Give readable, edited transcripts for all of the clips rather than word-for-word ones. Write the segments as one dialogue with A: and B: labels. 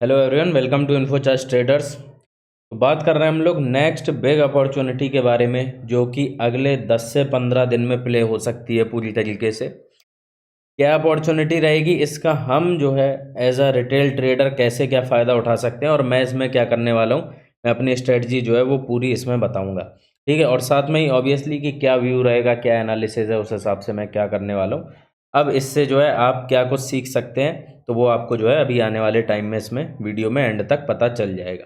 A: Hello everyone, welcome to Infocharge Traders. तो बात कर रहे हैं हम लोग नेक्स्ट बिग अपॉर्चुनिटी के बारे में, जो कि अगले 10 से 15 दिन में प्ले हो सकती है पूरी तरीके से। क्या अपॉर्चुनिटी रहेगी, इसका हम जो है एज अ रिटेल ट्रेडर कैसे क्या फ़ायदा उठा सकते हैं और मैं इसमें क्या करने वाला हूँ, मैं अपनी स्ट्रेटजी जो है वो पूरी इसमें बताऊँगा। ठीक है, और साथ में ही ऑब्वियसली कि क्या व्यू रहेगा, क्या एनालिसिस है, उस हिसाब से मैं क्या करने वाला हूँ। अब इससे जो है आप क्या कुछ सीख सकते हैं, तो वो आपको जो है अभी आने वाले टाइम में इसमें वीडियो में एंड तक पता चल जाएगा।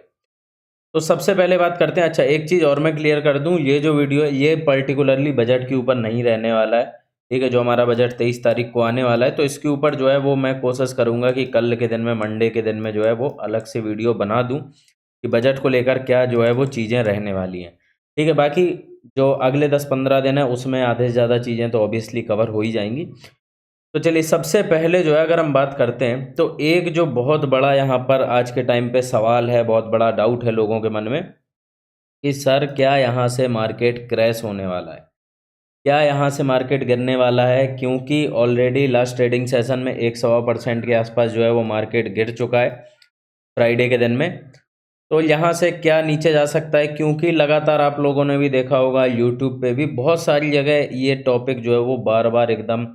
A: तो सबसे पहले बात करते हैं। अच्छा, एक चीज़ और मैं क्लियर कर दूं, ये जो वीडियो है ये पर्टिकुलरली बजट के ऊपर नहीं रहने वाला है। ठीक है, जो हमारा बजट 23 तारीख को आने वाला है, तो इसके ऊपर जो है वो मैं कोशिश करूंगा कि कल के दिन में, मंडे के दिन में जो है वो अलग से वीडियो बना दूं कि बजट को लेकर क्या जो है वो चीज़ें रहने वाली हैं। ठीक है, बाकी जो अगले 10-15 दिन है उसमें आधे से ज़्यादा चीज़ें तो ऑब्वियसली कवर हो ही जाएंगी। तो चलिए, सबसे पहले जो है अगर हम बात करते हैं, तो एक जो बहुत बड़ा यहाँ पर आज के टाइम पे सवाल है, बहुत बड़ा डाउट है लोगों के मन में कि सर क्या यहाँ से मार्केट क्रैश होने वाला है, क्या यहाँ से मार्केट गिरने वाला है। क्योंकि ऑलरेडी लास्ट ट्रेडिंग सेशन में 1-1.25% के आसपास जो है वो मार्केट गिर चुका है फ्राइडे के दिन में। तो यहाँ से क्या नीचे जा सकता है, क्योंकि लगातार आप लोगों ने भी देखा होगा, यूट्यूब पे भी बहुत सारी जगह ये टॉपिक जो है वो बार बार एकदम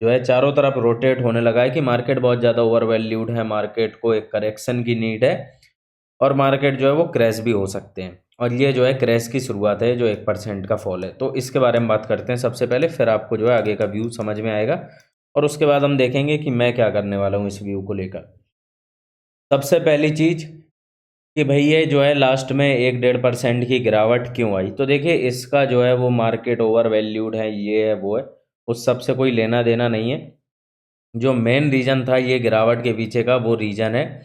A: जो है चारों तरफ रोटेट होने लगा है कि मार्केट बहुत ज़्यादा ओवर वैल्यूड है, मार्केट को एक करेक्शन की नीड है और मार्केट जो है वो क्रैश भी हो सकते हैं। और ये जो है क्रैश की शुरुआत है, जो 1% का फॉल है। तो इसके बारे में बात करते हैं सबसे पहले, फिर आपको जो है आगे का व्यू समझ में आएगा और उसके बाद हम देखेंगे कि मैं क्या करने वाला हूँ इस व्यू को लेकर। सबसे पहली चीज़ कि भाई ये जो है लास्ट में 1-1.5% की गिरावट क्यों आई, तो देखिए इसका जो है वो मार्केट ओवर वैल्यूड है, ये है वो है, उस सब से कोई लेना देना नहीं है। जो मेन रीज़न था ये गिरावट के पीछे का, वो रीज़न है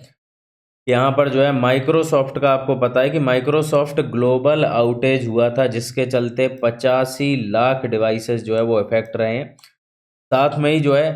A: यहाँ पर जो है माइक्रोसॉफ्ट का। आपको पता है कि माइक्रोसॉफ्ट ग्लोबल आउटेज हुआ था, जिसके चलते 85 लाख डिवाइसेस जो है वो इफेक्ट रहे हैं। साथ में ही जो है,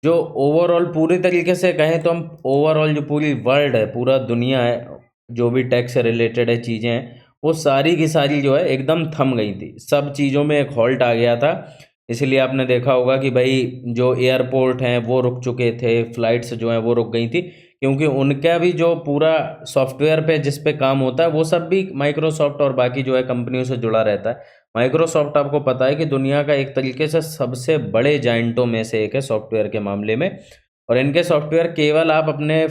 A: जो ओवरऑल पूरी तरीके से कहें तो हम ओवरऑल जो पूरी वर्ल्ड है, पूरा दुनिया है, जो भी टैक्स से रिलेटेड है चीज़ें हैं, वो सारी की सारी जो है एकदम थम गई थी। सब चीज़ों में एक हॉल्ट आ गया था। इसलिए आपने देखा होगा कि भाई जो एयरपोर्ट हैं वो रुक चुके थे, फ्लाइट्स जो हैं वो रुक गई थी, क्योंकि उनका भी जो पूरा सॉफ्टवेयर पे जिस पे काम होता है वो सब भी माइक्रोसॉफ्ट और बाकी जो है कंपनियों से जुड़ा रहता है। माइक्रोसॉफ्ट आपको पता है कि दुनिया का एक तरीके से सबसे बड़े जाइंटों में से एक है सॉफ्टवेयर के मामले में। और इनके सॉफ्टवेयर केवल आप अपने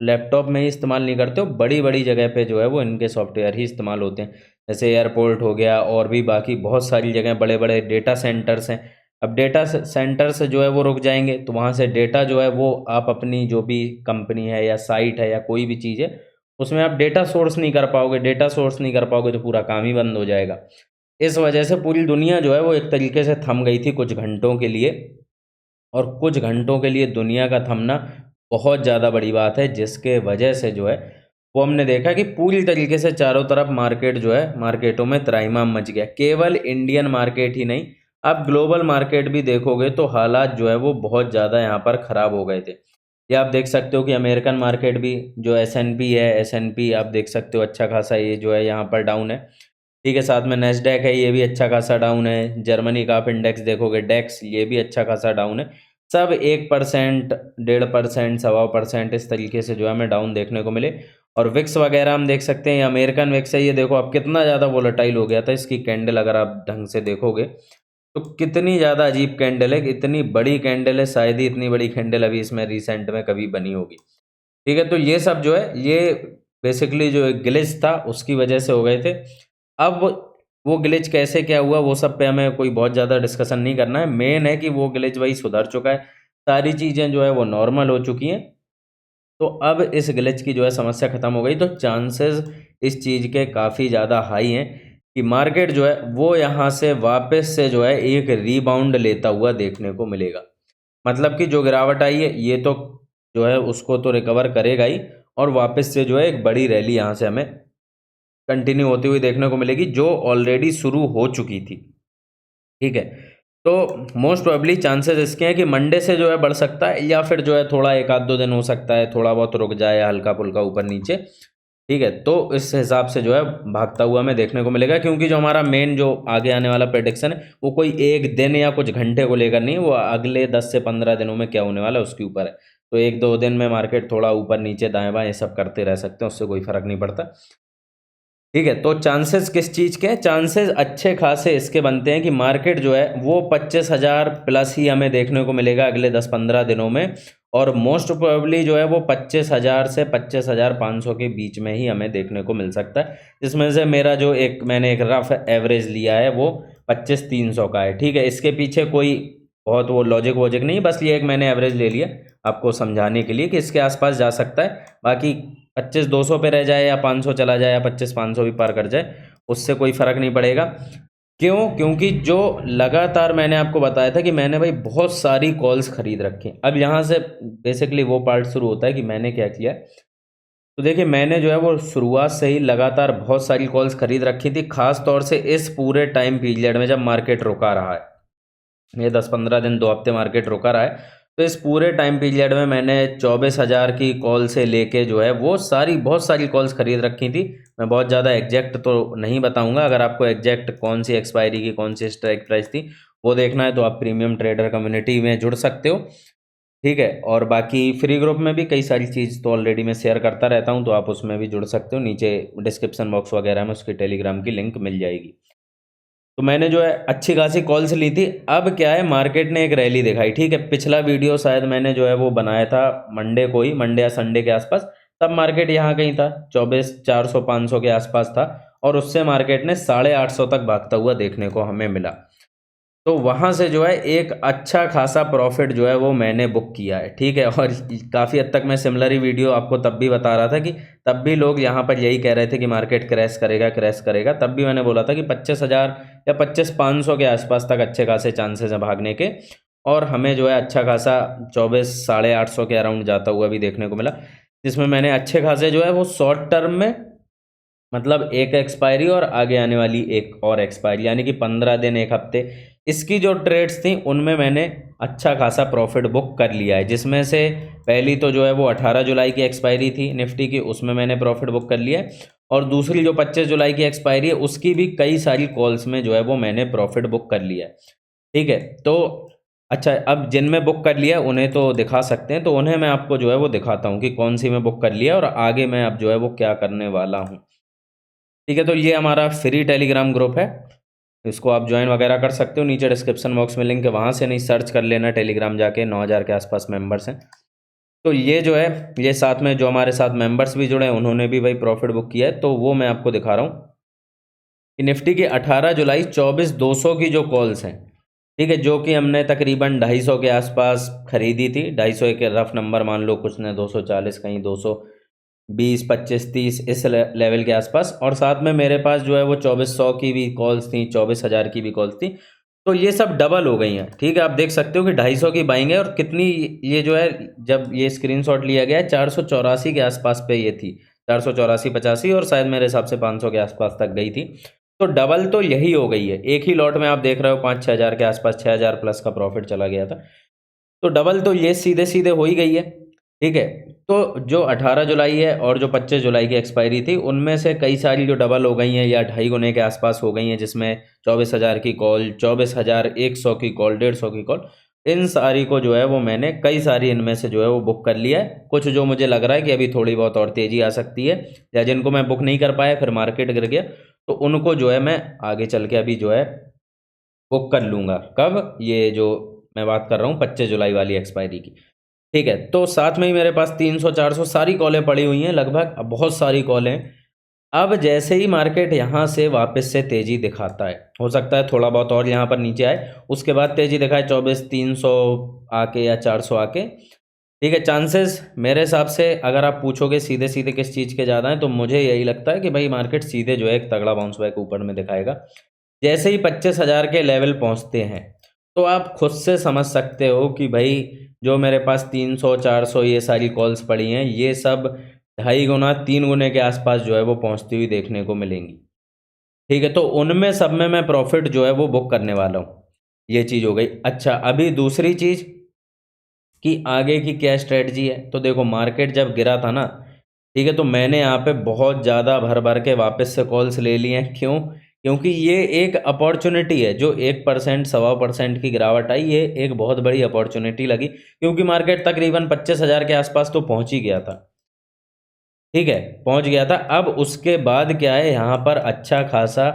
A: लैपटॉप में ही इस्तेमाल नहीं करते हो, बड़ी बड़ी जगह पे जो है वो इनके सॉफ्टवेयर ही इस्तेमाल होते हैं। जैसे एयरपोर्ट हो गया और भी बाकी बहुत सारी जगह, बड़े बड़े डेटा सेंटर्स हैं। अब डेटा सेंटर से जो है वो रुक जाएंगे, तो वहाँ से डेटा जो है वो आप अपनी जो भी कंपनी है या साइट है या कोई भी चीज़ है, उसमें आप डेटा सोर्स नहीं कर पाओगे। डेटा सोर्स नहीं कर पाओगे तो पूरा काम ही बंद हो जाएगा। इस वजह से पूरी दुनिया जो है वो एक तरीके से थम गई थी कुछ घंटों के लिए। और कुछ घंटों के लिए दुनिया का थमना बहुत ज़्यादा बड़ी बात है, जिसके वजह से जो है वो हमने देखा कि पूरी तरीके से चारों तरफ मार्केट जो है, मार्केटों में त्राहिमाम मच गया। केवल इंडियन मार्केट ही नहीं, आप ग्लोबल मार्केट भी देखोगे तो हालात जो है वो बहुत ज़्यादा यहाँ पर ख़राब हो गए थे। ये आप देख सकते हो कि अमेरिकन मार्केट भी, जो एसएनपी है, एसएनपी आप देख सकते हो अच्छा खासा ये जो है यहाँ पर डाउन है। ठीक है, साथ में नेस्डैक है, ये भी अच्छा खासा डाउन है। जर्मनी का आप इंडेक्स देखोगे डेक्स, ये भी अच्छा खासा डाउन है। सब 1%, 1.5%, 1.25% इस तरीके से जो है हमें डाउन देखने को मिले। और विक्स वगैरह हम देख सकते हैं, अमेरिकन विक्स है, ये देखो अब कितना ज़्यादा वोलेटाइल हो गया था। इसकी कैंडल अगर आप ढंग से देखोगे तो कितनी ज़्यादा अजीब कैंडल है, इतनी बड़ी कैंडल है, शायद ही इतनी बड़ी कैंडल अभी इसमें रिसेंट में कभी बनी होगी। ठीक है, तो ये सब जो है ये बेसिकली जो एक ग्लिच था उसकी वजह से हो गए थे। अब वो ग्लिच कैसे क्या हुआ, वो सब पे हमें कोई बहुत ज़्यादा डिस्कशन नहीं करना है। मेन है कि वो ग्लिच वही सुधर चुका है, सारी चीज़ें जो है वो नॉर्मल हो चुकी हैं। तो अब इस ग्लिच की जो है समस्या खत्म हो गई, तो चांसेस इस चीज़ के काफ़ी ज़्यादा हाई हैं कि मार्केट जो है वो यहाँ से वापस से जो है एक रीबाउंड लेता हुआ देखने को मिलेगा। मतलब कि जो गिरावट आई है ये तो जो है उसको तो रिकवर करेगा ही, और वापस से जो है एक बड़ी रैली यहाँ से हमें कंटिन्यू होती हुई देखने को मिलेगी, जो ऑलरेडी शुरू हो चुकी थी। ठीक है, तो मोस्ट प्रोबेबली चांसेस इसके हैं कि मंडे से जो है बढ़ सकता है, या फिर जो है थोड़ा 1-2 दिन हो सकता है थोड़ा बहुत रुक जाए, हल्का फुल्का ऊपर नीचे। ठीक है, तो इस हिसाब से जो है भागता हुआ हमें देखने को मिलेगा, क्योंकि जो हमारा मेन जो आगे आने वाला प्रेडिक्शन है वो कोई एक दिन या कुछ घंटे को लेकर नहीं है, वो अगले 10 से 15 दिनों में क्या होने वाला है उसके ऊपर है। तो 1-2 दिन में मार्केट थोड़ा ऊपर नीचे दाएं बाएं ये सब करते रह सकते हैं, उससे कोई फ़र्क नहीं पड़ता। ठीक है, तो चांसेस किस चीज़ के हैं? चांसेस अच्छे खासे इसके बनते हैं कि मार्केट जो है वो 25,000 प्लस ही हमें देखने को मिलेगा अगले 10-15 दिनों में, और मोस्ट प्रोबेबली जो है वो 25,000 से 25,500 के बीच में ही हमें देखने को मिल सकता है, जिसमें से मेरा जो मैंने एक रफ एवरेज लिया है वो 25,300 का है। ठीक है, इसके पीछे कोई बहुत वो लॉजिक वॉजिक नहीं, बस ये एक मैंने एवरेज ले लिया आपको समझाने के लिए कि इसके आसपास जा सकता है। बाकी 25,200 पे रह जाए या 500 चला जाए या 25,500 भी पार कर जाए, उससे कोई फ़र्क नहीं पड़ेगा। क्यों? क्योंकि जो लगातार मैंने आपको बताया था कि मैंने भाई बहुत सारी कॉल्स खरीद रखी। अब यहाँ से बेसिकली वो पार्ट शुरू होता है कि मैंने क्या किया। तो देखिए, मैंने जो है वो शुरुआत से ही लगातार बहुत सारी कॉल्स खरीद रखी थी, ख़ास तौर से इस पूरे टाइम पीरियड में जब मार्केट रुका रहा है। ये 10-15 दिन 2 हफ्ते मार्केट रुका रहा है, तो इस पूरे टाइम पीरियड में मैंने 24,000 की कॉल से लेके जो है वो बहुत सारी कॉल्स खरीद रखी थी। मैं बहुत ज़्यादा एग्जैक्ट तो नहीं बताऊंगा, अगर आपको एग्जैक्ट कौन सी एक्सपायरी की कौन सी स्ट्राइक प्राइस थी वो देखना है तो आप प्रीमियम ट्रेडर कम्युनिटी में जुड़ सकते हो। ठीक है, और बाकी फ्री ग्रुप में भी कई सारी चीज़ तो ऑलरेडी मैं शेयर करता रहता हूँ, तो आप उसमें भी जुड़ सकते हो। नीचे डिस्क्रिप्शन बॉक्स वगैरह में उसकी टेलीग्राम की लिंक मिल जाएगी। तो मैंने जो है अच्छी खासी कॉल्स ली थी। अब क्या है, मार्केट ने एक रैली दिखाई। ठीक है, पिछला वीडियो शायद मैंने जो है वो बनाया था मंडे को ही, मंडे या संडे के आसपास। तब मार्केट यहाँ कहीं था 24,400-500 के आसपास था, और उससे मार्केट ने 850 तक भागता हुआ देखने को हमें मिला। तो वहाँ से जो है एक अच्छा खासा प्रॉफिट जो है वो मैंने बुक किया है। ठीक है, और काफ़ी हद तक मैं सिमिलर ही वीडियो आपको तब भी बता रहा था कि तब भी लोग यहाँ पर यही कह रहे थे कि मार्केट क्रैश करेगा क्रैश करेगा। तब भी मैंने बोला था कि 25,000 या 25,500 के आसपास तक अच्छे खासे चांसेस हैं भागने के, और हमें जो है अच्छा खासा 24,850 के अराउंड जाता हुआ भी देखने को मिला, जिसमें मैंने अच्छे खासे जो है वो शॉर्ट टर्म में, मतलब एक एक्सपायरी और आगे आने वाली एक और एक्सपायरी, यानी कि 15 दिन 1 हफ्ते, इसकी जो ट्रेड्स थी उनमें मैंने अच्छा खासा प्रॉफिट बुक कर लिया है। जिसमें से पहली तो जो है वो 18 जुलाई की एक्सपायरी थी निफ्टी की, उसमें मैंने प्रॉफिट बुक कर लिया है, और दूसरी जो 25 जुलाई की एक्सपायरी है उसकी भी कई सारी कॉल्स में जो है वो मैंने प्रॉफिट बुक कर लिया है। ठीक है, तो अच्छा, अब जिनमें बुक कर लिया उन्हें तो दिखा सकते हैं, तो उन्हें मैं आपको जो है वो दिखाता हूँ कि कौन सी में बुक कर लिया और आगे मैं अब जो है वो क्या करने वाला हूँ। ठीक है, तो ये हमारा फ्री टेलीग्राम ग्रुप है, इसको आप ज्वाइन वगैरह कर सकते हो। नीचे डिस्क्रिप्शन बॉक्स में लिंक है, वहाँ से नहीं सर्च कर लेना टेलीग्राम जाके, 9,000 के आसपास मेंबर्स हैं। तो ये जो है, ये साथ में जो हमारे साथ मेंबर्स भी जुड़े हैं उन्होंने भी भाई प्रॉफिट बुक किया है, तो वो मैं आपको दिखा रहा हूँ कि निफ्टी की 18 जुलाई 24,200 की जो कॉल्स हैं, ठीक है, जो कि हमने तकरीबन 250 के आसपास खरीदी थी। 250 एक रफ नंबर मान लो, कुछ ने 240, कहीं 220, 25, 30 इस लेवल के आसपास, और साथ में मेरे पास जो है वो 2400 की भी कॉल्स थी, 24,000 की भी कॉल्स थी। तो ये सब डबल हो गई हैं। ठीक है, आप देख सकते हो कि 250 की बाइंग है, और कितनी, ये जो है जब ये स्क्रीनशॉट लिया गया है 484 के आसपास पे ये थी, 484, 85, और शायद मेरे हिसाब से 500 के आसपास तक गई थी। तो डबल तो यही हो गई है। एक ही लॉट में आप देख रहे हो 5-6 हज़ार के आसपास, 6,000 प्लस का प्रॉफिट चला गया था। तो डबल तो ये सीधे सीधे हो ही गई है। ठीक है, तो जो 18 जुलाई है और जो 25 जुलाई की एक्सपायरी थी, उनमें से कई सारी जो डबल हो गई हैं या 2.5 गुने के आसपास हो गई हैं, जिसमें 24,000 की कॉल, 24,100 की कॉल, 150 की कॉल, इन सारी को जो है वो मैंने कई सारी इनमें से जो है वो बुक कर लिया है। कुछ जो मुझे लग रहा है कि अभी थोड़ी बहुत और तेज़ी आ सकती है, या जिनको मैं बुक नहीं कर पाया फिर मार्केट गिर गया, तो उनको जो है मैं आगे चल के अभी जो है बुक कर लूँगा। कब? ये जो मैं बात कर रहा हूँ 25 जुलाई वाली एक्सपायरी की। ठीक है, तो साथ में ही मेरे पास 300-400 सारी कॉलें पड़ी हुई हैं लगभग, अब बहुत सारी कॉलें। अब जैसे ही मार्केट यहाँ से वापस से तेज़ी दिखाता है, हो सकता है थोड़ा बहुत और यहाँ पर नीचे आए, उसके बाद तेज़ी दिखाए 24,300 आके या 400 आके। ठीक है, चांसेस मेरे हिसाब से अगर आप पूछोगे सीधे सीधे किस चीज़ के ज़्यादा हैं, तो मुझे यही लगता है कि भाई मार्केट सीधे जो है एक तगड़ा बाउंस बैक ऊपर में दिखाएगा। जैसे ही 25,000 के लेवल पहुंचते हैं, तो आप खुद से समझ सकते हो कि भाई जो मेरे पास 300-400 ये सारी कॉल्स पड़ी हैं, ये सब 2.5 गुना 3 गुने के आसपास जो है वो पहुंचती हुई देखने को मिलेंगी। ठीक है, तो उनमें सब में मैं प्रॉफिट जो है वो बुक करने वाला हूँ। ये चीज़ हो गई। अच्छा, अभी दूसरी चीज़ कि आगे की क्या स्ट्रेटजी है। तो देखो, मार्केट जब गिरा था ना, ठीक है, तो मैंने यहाँ पे बहुत ज़्यादा भर भर के वापस से कॉल्स ले लिए हैं। क्यों? क्योंकि ये एक अपॉर्चुनिटी है, जो 1% 1.25% की गिरावट आई, ये एक बहुत बड़ी अपॉर्चुनिटी लगी, क्योंकि मार्केट तकरीबन 25,000 के आसपास तो पहुंच ही गया था। ठीक है, पहुंच गया था। अब उसके बाद क्या है, यहाँ पर अच्छा खासा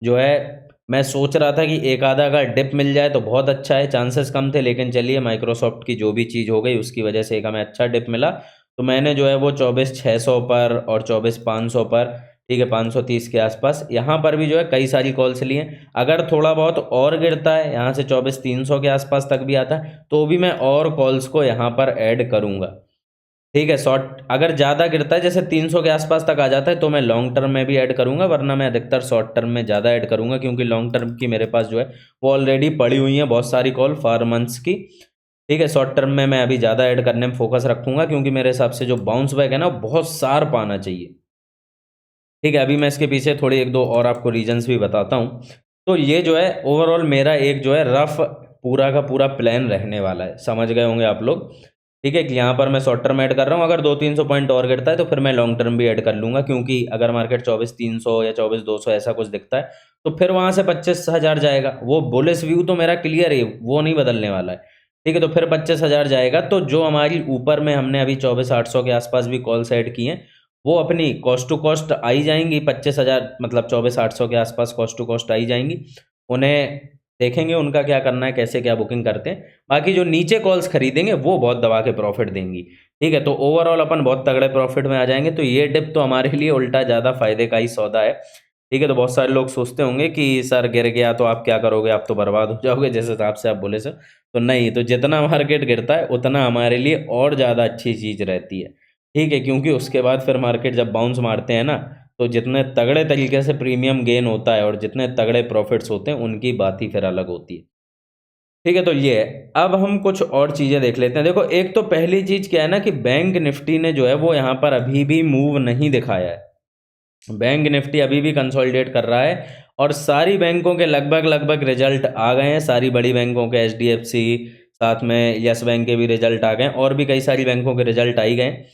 A: जो है, मैं सोच रहा था कि एक आधा अगर डिप मिल जाए तो बहुत अच्छा है, चांसेस कम थे, लेकिन चलिए माइक्रोसॉफ्ट की जो भी चीज़ हो गई उसकी वजह से एक हमें अच्छा डिप मिला, तो मैंने जो है वो 24,600 पर और 24,500 पर, ठीक है, 530 के आसपास, यहाँ पर भी जो है कई सारी कॉल्स लिए। अगर थोड़ा बहुत और गिरता है, यहाँ से 24,300 के आसपास तक भी आता है, तो भी मैं और कॉल्स को यहाँ पर ऐड करूँगा। ठीक है, शॉर्ट अगर ज़्यादा गिरता है, जैसे 300 के आसपास तक आ जाता है, तो मैं लॉन्ग टर्म में भी ऐड करूंगा, वरना मैं अधिकतर शॉर्ट टर्म में ज़्यादा ऐड करूंगा, क्योंकि लॉन्ग टर्म की मेरे पास जो है वो ऑलरेडी पड़ी हुई है बहुत सारी कॉल 4 मंथ्स की। ठीक है, शॉर्ट टर्म में मैं अभी ज़्यादा ऐड करने में फोकस रखूंगा, क्योंकि मेरे हिसाब से जो बाउंस बैक है ना, वो बहुत शार्प आना चाहिए। ठीक है, अभी मैं इसके पीछे थोड़ी एक दो और आपको रीजंस भी बताता हूँ। तो ये जो है ओवरऑल मेरा एक जो है रफ पूरा का पूरा प्लान रहने वाला है, समझ गए होंगे आप लोग। ठीक है, कि यहाँ पर मैं शॉर्ट टर्म ऐड कर रहा हूँ, अगर 200-300 पॉइंट और गिरता है तो फिर मैं लॉन्ग टर्म भी ऐड कर लूँगा, क्योंकि अगर मार्केट 24,300 या 24,200 ऐसा कुछ दिखता है, तो फिर वहाँ से 25,000 जाएगा। वो बुलिश व्यू तो मेरा क्लियर है, वो नहीं बदलने वाला है। ठीक है, तो फिर 25,000 जाएगा, तो जो हमारी ऊपर में हमने अभी 24,800 के आसपास भी कॉल्स ऐड की हैं, वो अपनी कॉस्ट टू कॉस्ट आई जाएंगी। 25,000 मतलब 24,800 के आसपास कॉस्ट टू कॉस्ट आई जाएंगी। उन्हें देखेंगे उनका क्या करना है, कैसे क्या बुकिंग करते हैं। बाकी जो नीचे कॉल्स खरीदेंगे वो बहुत दबा के प्रॉफिट देंगी। ठीक है, तो ओवरऑल अपन बहुत तगड़े प्रॉफिट में आ जाएंगे। तो ये डिप तो हमारे लिए उल्टा ज़्यादा फायदे का ही सौदा है। ठीक है, तो बहुत सारे लोग सोचते होंगे कि सर गिर गया तो आप क्या करोगे, आप तो बर्बाद हो जाओगे, जिस हिसाब से आप बोले सर। तो नहीं, तो जितना मार्केट गिरता है उतना हमारे लिए और ज़्यादा अच्छी चीज़ रहती है। ठीक है, क्योंकि उसके बाद फिर मार्केट जब बाउंस मारते हैं ना, तो जितने तगड़े तरीके से प्रीमियम गेन होता है और जितने तगड़े प्रॉफिट्स होते हैं, उनकी बात ही फिर अलग होती है। ठीक है, तो ये है। अब हम कुछ और चीज़ें देख लेते हैं। देखो, एक तो पहली चीज़ क्या है ना, कि बैंक निफ्टी ने जो है वो यहाँ पर अभी भी मूव नहीं दिखाया है। बैंक निफ्टी अभी भी कंसोलिडेट कर रहा है, और सारी बैंकों के लगभग लगभग रिजल्ट आ गए हैं। सारी बड़ी बैंकों के, HDFC, साथ में यस बैंक के भी रिजल्ट आ गए, और भी कई सारी बैंकों के रिजल्ट आ ही गए।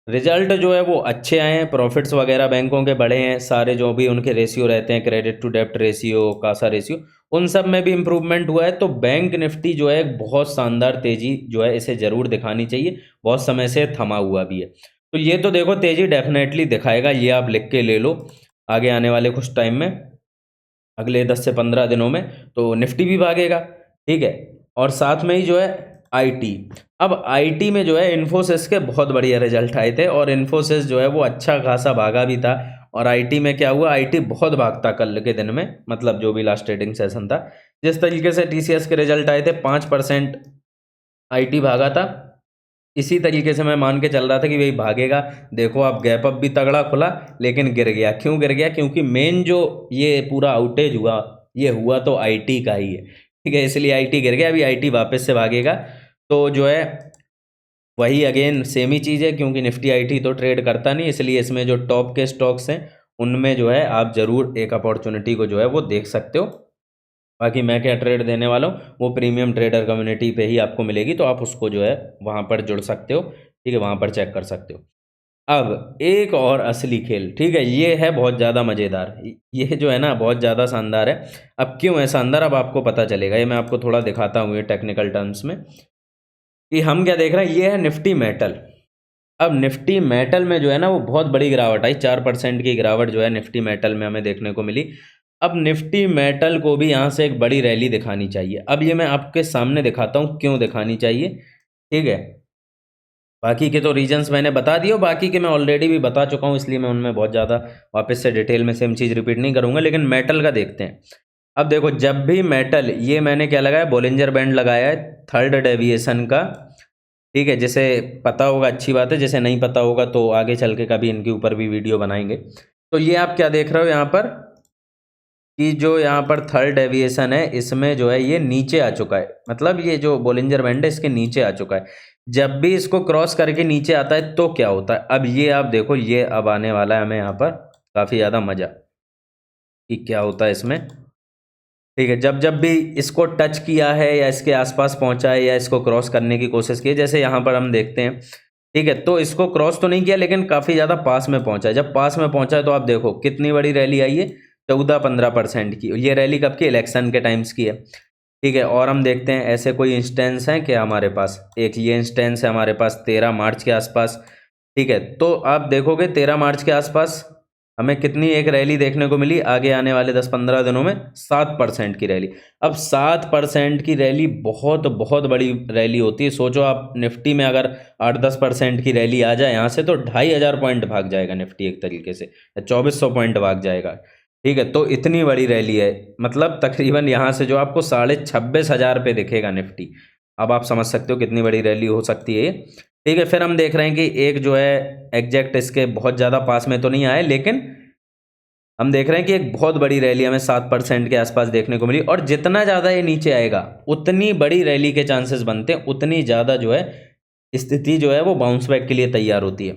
A: रिजल्ट जो है वो अच्छे आए हैं, प्रॉफिट्स वगैरह बैंकों के बढ़े हैं, सारे जो भी उनके रेशियो रहते हैं, credit to dept ratio, Kasa ratio, उन सब में भी इम्प्रूवमेंट हुआ है। तो बैंक निफ्टी जो है एक बहुत शानदार तेजी जो है इसे ज़रूर दिखानी चाहिए, बहुत समय से थमा हुआ भी है। तो ये तो देखो तेजी डेफिनेटली दिखाएगा, ये आप लिख के ले लो। आगे आने वाले कुछ टाइम में, अगले 10 से 15 दिनों में, तो निफ्टी भी भागेगा। ठीक है, और साथ में ही जो है आईटी। अब आईटी में जो है इन्फोसिस के बहुत बढ़िया रिजल्ट आए थे, और इन्फोसिस जो है वो अच्छा खासा भागा भी था। और आईटी में क्या हुआ, आईटी बहुत भागता कल के दिन में, मतलब जो भी लास्ट ट्रेडिंग सेशन था, जिस तरीके से टीसीएस के रिजल्ट आए थे 5% आईटी भागा था, इसी तरीके से मैं मान के चल रहा था कि भाई भागेगा। देखो, आप गैप अप भी तगड़ा खुला, लेकिन गिर गया। क्यों गिर गया? क्योंकि मेन जो ये पूरा आउटेज हुआ, ये हुआ तो आईटी का ही है। ठीक है, इसलिए आईटी गिर गया। अभी आईटी वापस से भागेगा, तो जो है वही अगेन सेम ही चीज़ है, क्योंकि निफ्टी आईटी तो ट्रेड करता नहीं, इसलिए इसमें जो टॉप के स्टॉक्स हैं उनमें जो है आप ज़रूर एक अपॉर्चुनिटी को जो है वो देख सकते हो। बाकी मैं क्या ट्रेड देने वाला हूँ वो प्रीमियम ट्रेडर कम्युनिटी पे ही आपको मिलेगी, तो आप उसको जो है वहाँ पर जुड़ सकते हो। ठीक है, वहाँ पर चेक कर सकते हो। अब एक और असली खेल, ठीक है, ये है बहुत ज़्यादा मज़ेदार, ये जो है ना बहुत ज़्यादा शानदार है। अब क्यों है शानदार, अब आपको पता चलेगा। ये मैं आपको थोड़ा दिखाता हूँ ये टेक्निकल टर्म्स में, कि हम क्या देख रहे हैं। ये है निफ्टी मेटल। अब निफ्टी मेटल में जो है ना वो बहुत बड़ी गिरावट आई, 4% की गिरावट जो है निफ्टी मेटल में हमें देखने को मिली। अब निफ्टी मेटल को भी यहाँ से एक बड़ी रैली दिखानी चाहिए। अब ये मैं आपके सामने दिखाता हूँ क्यों दिखानी चाहिए। ठीक है, बाकी के तो रीजंस मैंने बता दिए, बाकी के मैं ऑलरेडी भी बता चुका हूँ, इसलिए मैं उनमें बहुत ज़्यादा वापस से डिटेल में सेम चीज़ रिपीट नहीं करूँगा। लेकिन मेटल का देखते हैं। अब देखो, जब भी मेटल, ये मैंने क्या लगाया, बोलिंजर बैंड लगाया है, थर्ड डेविएशन का। ठीक है, जिसे पता होगा अच्छी बात है, जिसे नहीं पता होगा तो आगे चल के कभी इनके ऊपर भी वीडियो बनाएंगे। तो ये आप क्या देख रहे हो यहाँ पर, कि जो यहाँ पर थर्ड डेविएशन है, इसमें जो है ये नीचे आ चुका है, मतलब ये जो बोलिंजर बैंड है इसके नीचे आ चुका है। जब भी इसको क्रॉस करके नीचे आता है तो क्या होता है, अब ये आप देखो, ये अब आने वाला है हमें यहाँ पर काफ़ी ज़्यादा मज़ा, कि क्या होता है इसमें। ठीक है, जब जब भी इसको टच किया है या इसके आसपास पहुंचा है या इसको क्रॉस करने की कोशिश की है, जैसे यहाँ पर हम देखते हैं। ठीक है, तो इसको क्रॉस तो नहीं किया, लेकिन काफ़ी ज़्यादा पास में पहुंचा है। जब पास में पहुंचा है तो आप देखो कितनी बड़ी रैली आई है, 14-15% की। ये रैली कब की? इलेक्शन के टाइम्स की है, ठीक है। और हम देखते हैं ऐसे कोई इंस्टेंस हैं क्या हमारे पास। एक ये इंस्टेंस है हमारे पास 13 मार्च के आसपास, ठीक है। तो आप देखोगे 13 मार्च के आसपास हमें कितनी एक रैली देखने को मिली आगे आने वाले 10-15 दिनों में? 7% की रैली। अब 7% की रैली बहुत बहुत बड़ी रैली होती है। सोचो आप निफ्टी में अगर 8-10% की रैली आ जाए यहाँ से तो 2500 पॉइंट भाग जाएगा निफ्टी एक तरीके से, 2400 पॉइंट भाग जाएगा, ठीक है। तो इतनी बड़ी रैली है, मतलब तकरीबन यहाँ से जो आपको 26,500 पे दिखेगा निफ्टी। अब आप समझ सकते हो कितनी बड़ी रैली हो सकती है ये, ठीक है। फिर हम देख रहे हैं कि एक जो है एग्जैक्ट इसके बहुत ज़्यादा पास में तो नहीं आए, लेकिन हम देख रहे हैं कि एक बहुत बड़ी रैली हमें 7% के आसपास देखने को मिली। और जितना ज़्यादा ये नीचे आएगा उतनी बड़ी रैली के चांसेस बनते हैं, उतनी ज़्यादा जो है स्थिति जो है वो बाउंस बैक के लिए तैयार होती है।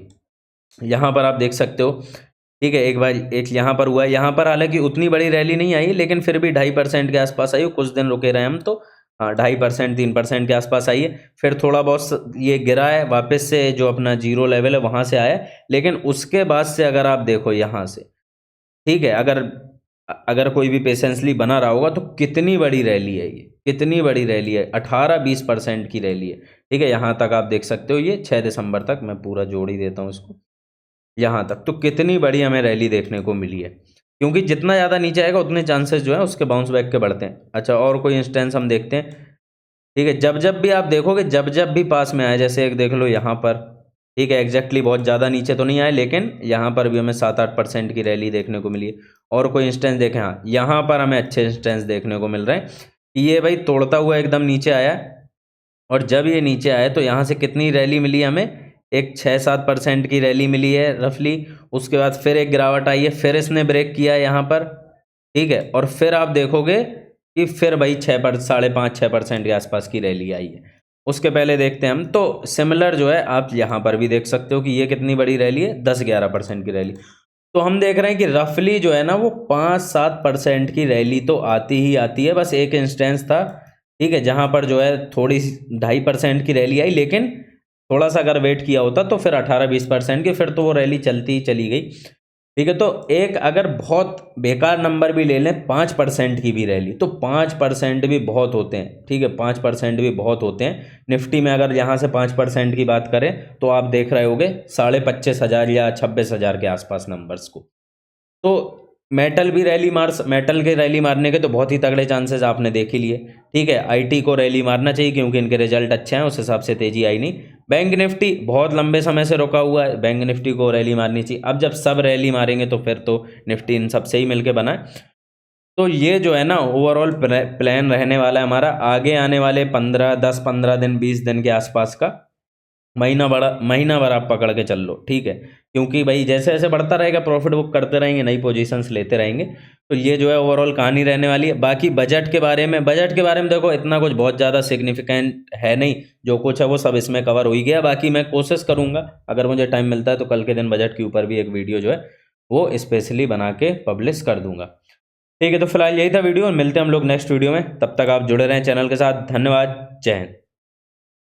A: यहाँ पर आप देख सकते हो, ठीक है। एक बार एक यहाँ पर हुआ है, यहाँ पर हालांकि उतनी बड़ी रैली नहीं आई, लेकिन फिर भी 2.5% के आसपास आई। कुछ दिन रुके रहे हम तो हाँ 2.5% 3% के आसपास आई है। फिर थोड़ा बहुत ये गिरा है वापस से, जो अपना जीरो लेवल है वहाँ से आया, लेकिन उसके बाद से अगर आप देखो यहाँ से, ठीक है, अगर अगर कोई भी पेशेंसली बना रहा होगा तो कितनी बड़ी रैली है ये, कितनी बड़ी रैली है, 18-20% की रैली है, ठीक है। यहाँ तक आप देख सकते हो, ये 6 दिसंबर तक, मैं पूरा जोड़ ही देता हूँ इसको यहाँ तक। तो कितनी बड़ी हमें रैली देखने को मिली है, क्योंकि जितना ज़्यादा नीचे आएगा उतने चांसेस जो है उसके बाउंस बैक के बढ़ते हैं। अच्छा, और कोई इंस्टेंस हम देखते हैं, ठीक है। जब जब भी आप देखोगे, जब जब भी पास में आए, जैसे एक देख लो यहाँ पर, ठीक है, एग्जैक्टली बहुत ज़्यादा नीचे तो नहीं आए, लेकिन यहाँ पर भी हमें 7-8% की रैली देखने को मिली है। और कोई इंस्टेंस देखें, हाँ यहाँ पर हमें अच्छे इंस्टेंस देखने को मिल रहे हैं कि ये भाई तोड़ता हुआ एकदम नीचे आया, और जब ये नीचे आया तो यहाँ से कितनी रैली मिली हमें? एक 6-7% की रैली मिली है रफली। उसके बाद फिर एक गिरावट आई है, फिर इसने ब्रेक किया है यहाँ पर, ठीक है। और फिर आप देखोगे कि फिर भाई 5.5-6% के आसपास की रैली आई है। उसके पहले देखते हैं हम, तो सिमिलर जो है आप यहाँ पर भी देख सकते हो कि ये कितनी बड़ी रैली है, 10-11% की रैली। तो हम देख रहे हैं कि रफली जो है ना वो 5-7% की रैली तो आती ही आती है। बस एक इंस्टेंस था, ठीक है, जहाँ पर जो है थोड़ी सी 2.5% की रैली आई, लेकिन थोड़ा सा अगर वेट किया होता तो फिर 18-20% की फिर तो वो रैली चलती ही चली गई, ठीक है। तो एक अगर बहुत बेकार नंबर भी ले लें, 5% की भी रैली, तो 5% भी बहुत होते हैं, ठीक है, 5% भी बहुत होते हैं। निफ्टी में अगर यहाँ से 5% की बात करें तो आप देख रहे होगे 25,500 या 26,000 के आसपास नंबर्स को। तो मेटल के रैली मारने के तो बहुत ही तगड़े चांसेस आपने देख ही लिए, ठीक है। आईटी को रैली मारना चाहिए क्योंकि इनके रिजल्ट अच्छे हैं, उस हिसाब से तेजी आई नहीं। बैंक निफ्टी बहुत लंबे समय से रुका हुआ है, बैंक निफ्टी को रैली मारनी चाहिए। अब जब सब रैली मारेंगे तो फिर तो निफ्टी इन सबसे ही मिलके बना है। तो ये जो है ना ओवरऑल प्लान रहने वाला है हमारा आगे आने वाले 10-15 दिन 20 दिन के आसपास का। महीना भर आप पकड़ के चल लो, ठीक है। क्योंकि भाई जैसे जैसे बढ़ता रहेगा प्रॉफिट बुक करते रहेंगे, नई पोजीशंस लेते रहेंगे, तो ये जो है ओवरऑल कहानी रहने वाली है। बाकी बजट के बारे में देखो इतना कुछ बहुत ज़्यादा सिग्निफिकेंट है नहीं, जो कुछ है वो सब इसमें कवर हो ही गया। बाकी मैं कोशिश करूँगा अगर मुझे टाइम मिलता है तो कल के दिन बजट के ऊपर भी एक वीडियो जो है वो स्पेशली बना के पब्लिश कर दूंगा, ठीक है। तो फिलहाल यही था वीडियो, और मिलते हैं हम लोग नेक्स्ट वीडियो में। तब तक आप जुड़े रहें चैनल के साथ। धन्यवाद, जय हिंद।